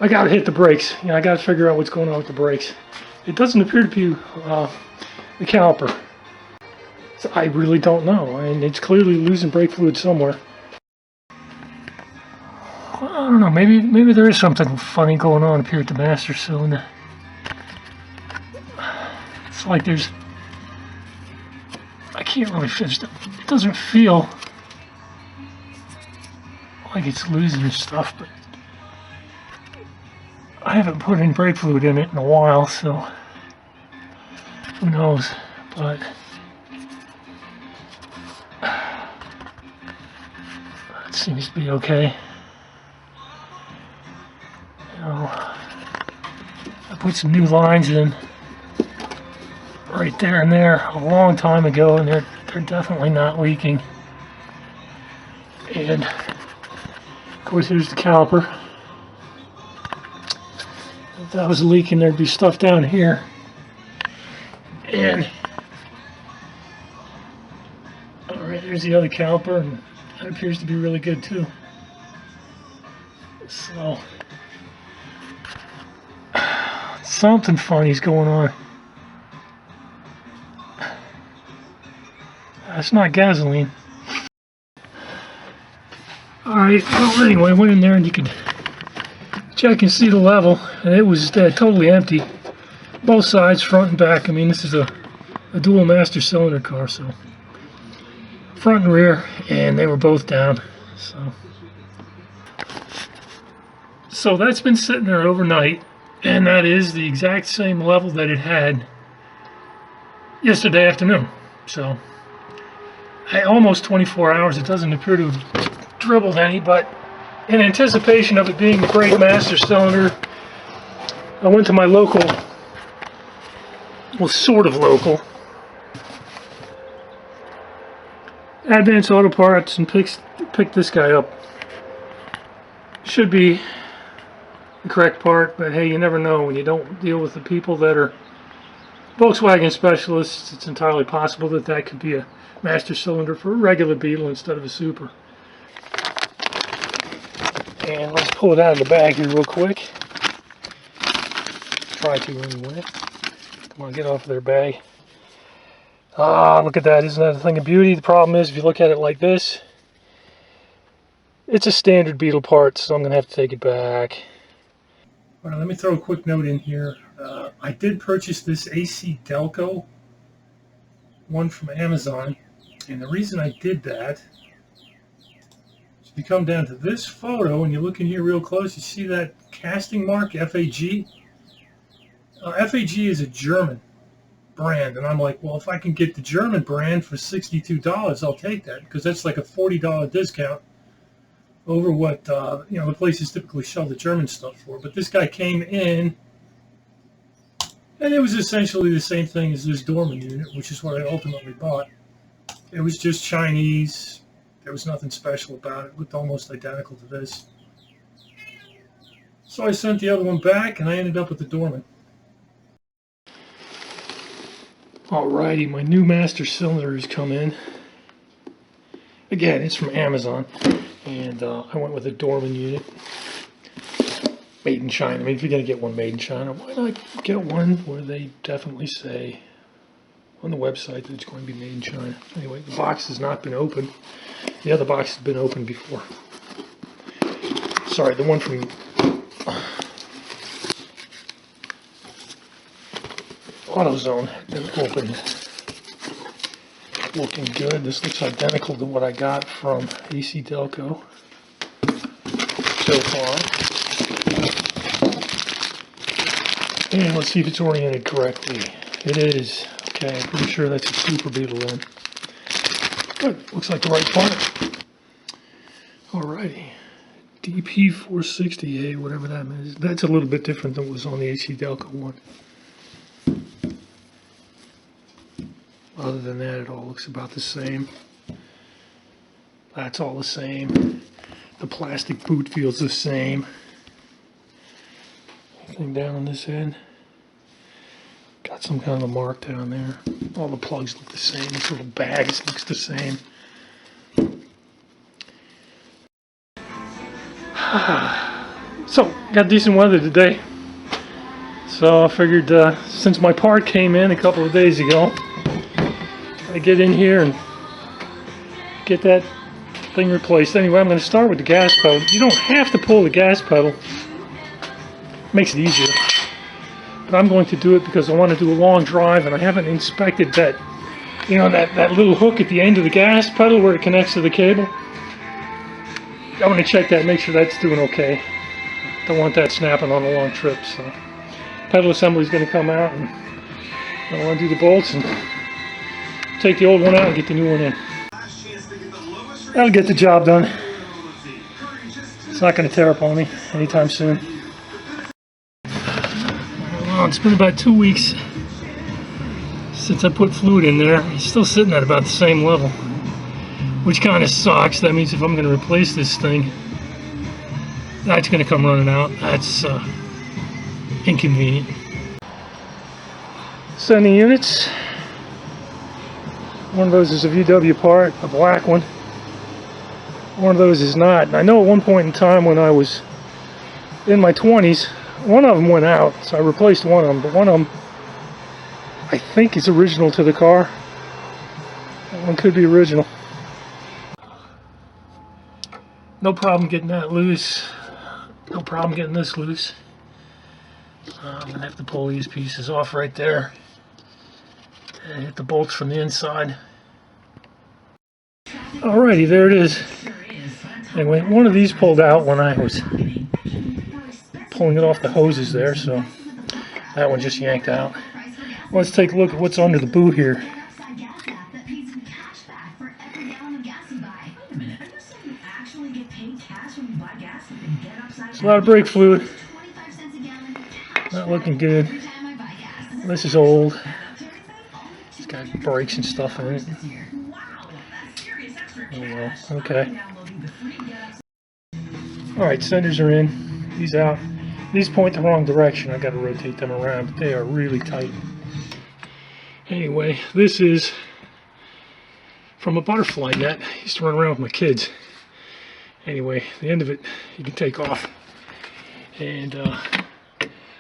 I gotta hit the brakes. You know, I gotta figure out what's going on with the brakes. It doesn't appear to be the caliper. So I really don't know. I mean, it's clearly losing brake fluid somewhere. I don't know. Maybe there is something funny going on up here at the master cylinder. It's like there's. I can't really finish it. It doesn't feel like it's losing stuff, but I haven't put any brake fluid in it in a while, so who knows. But it seems to be okay. You know, I put some new lines in right there and there a long time ago, and they're definitely not leaking. And of course, here's the caliper. If that was leaking, there'd be stuff down here. And all right, there's the other caliper, and that appears to be really good too. So something funny's going on. That's not gasoline. Alright, well anyway, I went in there and you could check and see the level, and it was totally empty. Both sides, front and back. I mean, this is a dual master cylinder car, so front and rear, and they were both down. So that's been sitting there overnight, and that is the exact same level that it had yesterday afternoon. So almost 24 hours. It doesn't appear to have dribbled any, but in anticipation of it being the brake master cylinder, I went to my local, well, sort of local, Advanced Auto Parts, and picked this guy up. Should be the correct part, but hey, you never know. When you don't deal with the people that are Volkswagen specialists, it's entirely possible that that could be a master cylinder for a regular Beetle instead of a Super. And let's pull it out of the bag here real quick. Try to anyway. Come on, get off of their bag. Ah, look at that. Isn't that a thing of beauty? The problem is, if you look at it like this, it's a standard Beetle part, so I'm going to have to take it back. All right, let me throw a quick note in here. I did purchase this AC Delco one from Amazon, and the reason I did that is if you come down to this photo and you look in here real close, you see that casting mark, FAG? FAG is a German brand, and I'm like, well, if I can get the German brand for $62, I'll take that, because that's like a $40 discount over what you know, the places typically sell the German stuff for. But this guy came in, and it was essentially the same thing as this Dorman unit, which is what I ultimately bought. It was just Chinese. There was nothing special about it. It looked almost identical to this. So I sent the other one back, and I ended up with the Dorman. Alrighty, my new master cylinder has come in. Again, it's from Amazon, and I went with a Dorman unit. Made in China. I mean, if you're going to get one made in China, why not get one where they definitely say on the website that it's going to be made in China? Anyway, the box has not been opened. The other box has been opened before. Sorry, the one from AutoZone had been opened. Looking good. This looks identical to what I got from AC Delco so far. And let's see if it's oriented correctly. It is. Okay, I'm pretty sure that's a Super Beetle then. Good. Looks like the right part. Alrighty. DP460A, whatever that is. That's a little bit different than what was on the AC Delco one. Other than that, it all looks about the same. That's all the same. The plastic boot feels the same. Anything down on this end? Got some kind of a mark down there. All the plugs look the same. This little bag looks the same. So, got decent weather today. So I figured since my part came in a couple of days ago, I get in here and get that thing replaced. Anyway, I'm going to start with the gas pedal. You don't have to pull the gas pedal. Makes it easier. But I'm going to do it because I want to do a long drive, and I haven't inspected that, you know, that little hook at the end of the gas pedal where it connects to the cable. I want to check that, make sure that's doing okay. Don't want that snapping on a long trip. So pedal assembly is going to come out, and I want to do the bolts and take the old one out and get the new one in. That'll get the job done. It's not going to tear up on me anytime soon. Well, it's been about 2 weeks since I put fluid in there. It's still sitting at about the same level, which kind of sucks. That means if I'm going to replace this thing, that's going to come running out. That's inconvenient. Sending units. One of those is a VW part, a black one. One of those is not. And I know at one point in time when I was in my 20s, one of them went out, so I replaced one of them. But one of them, I think, is original to the car. That one could be original. No problem getting that loose. No problem getting this loose. I'm going to have to pull these pieces off right there and hit the bolts from the inside. Alrighty, there it is. Anyway, one of these pulled out when I was pulling it off the hoses there, so that one just yanked out. Let's take a look at what's under the boot here. It's a lot of brake fluid. Not looking good. This is old. It's got brakes and stuff in it. Oh well, okay. Alright, senders are in. These out. These point the wrong direction. I gotta rotate them around, but they are really tight. Anyway, this is from a butterfly net. I used to run around with my kids. Anyway, the end of it you can take off and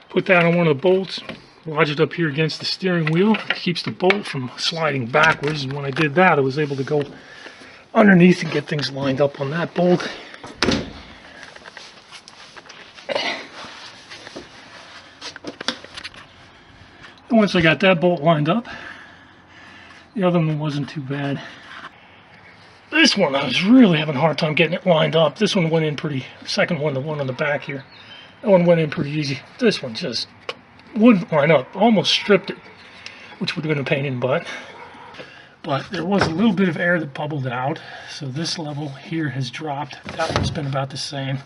put that on one of the bolts, lodge it up here against the steering wheel. It keeps the bolt from sliding backwards, and when I did that I was able to go underneath and get things lined up on that bolt. And once I got that bolt lined up, the other one wasn't too bad. This one I was really having a hard time getting it lined up. This one went in pretty, second one, the one on the back here, that one went in pretty easy. This one just wouldn't line up, almost stripped it, which would have been a pain in the butt. But there was a little bit of air that bubbled out, so this level here has dropped. That one's been about the same,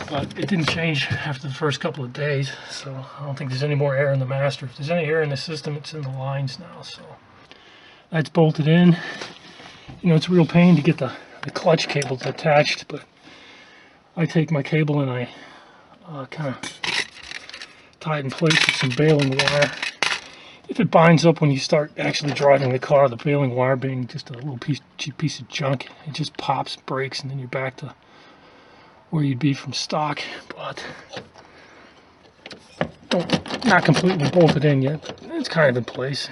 but it didn't change after the first couple of days, so I don't think there's any more air in the master. If there's any air in the system, it's in the lines now. So that's bolted in. You know, it's a real pain to get the clutch cables attached, but I take my cable and I kind of tie it in place with some baling wire. If it binds up when you start actually driving the car, the baling wire being just a little cheap piece of junk, it just pops, breaks, and then you're back to where you'd be from stock. But not completely bolted in yet, but it's kind of in place.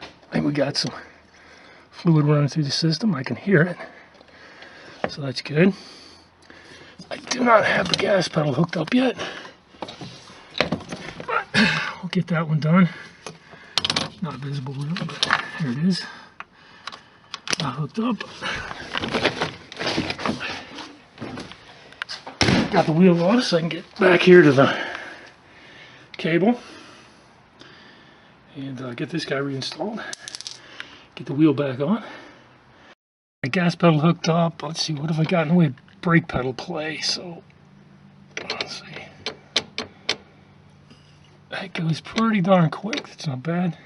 I think we got some fluid running through the system. I can hear it, so that's good. I do not have the gas pedal hooked up yet, but we'll get that one done. Not visible really, but here it is. Not hooked up. Got the wheel off so I can get back here to the cable and get this guy reinstalled. Get the wheel back on. My gas pedal hooked up. Let's see, what have I got in the way of brake pedal play? So let's see. That goes pretty darn quick. That's not bad.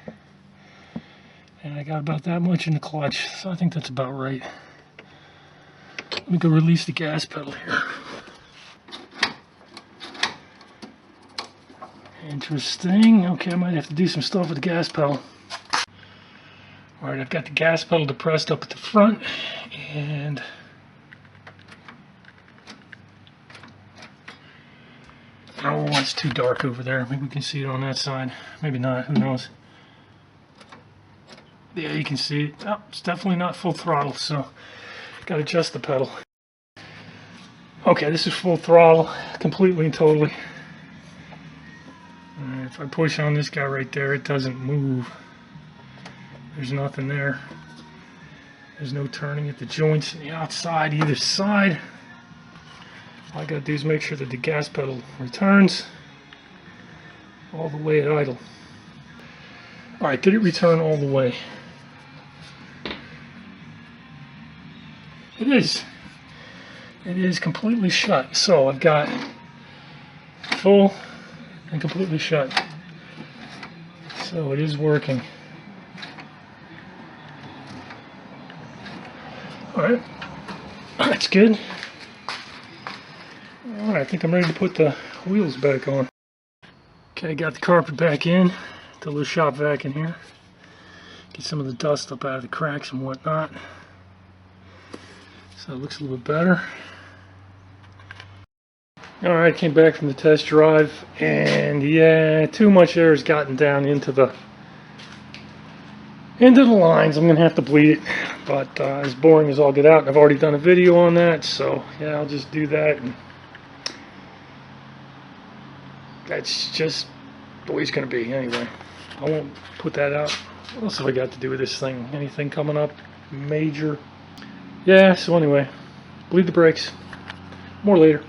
And I got about that much in the clutch, so I think that's about right. Let me go release the gas pedal here. Interesting. Okay, I might have to do some stuff with the gas pedal. Alright, I've got the gas pedal depressed up at the front, and Oh, it's too dark over there. Maybe we can see it on that side. Maybe not. Who knows? Yeah, you can see it. Oh, it's definitely not full throttle, so got to adjust the pedal. Okay, this is full throttle, completely and totally. If I push on this guy right there, it doesn't move. There's nothing there. There's no turning at the joints on the outside, either side. All I gotta do is make sure that the gas pedal returns all the way at idle. Alright, did it return all the way? It is. It is completely shut. So I've got full and completely shut. So it is working. Alright, that's good. Alright, I think I'm ready to put the wheels back on. Okay, got the carpet back in, the little shop vac in here. Get some of the dust up out of the cracks and whatnot. So it looks a little bit better. Alright, came back from the test drive, and yeah, too much air has gotten down into the lines. I'm gonna have to bleed it, but as boring as all get out, and I've already done a video on that, so yeah, I'll just do that. And that's just the way it's gonna be anyway. I won't put that out. What else have I got to do with this thing? Anything coming up major? Yeah, so anyway, bleed the brakes. More later.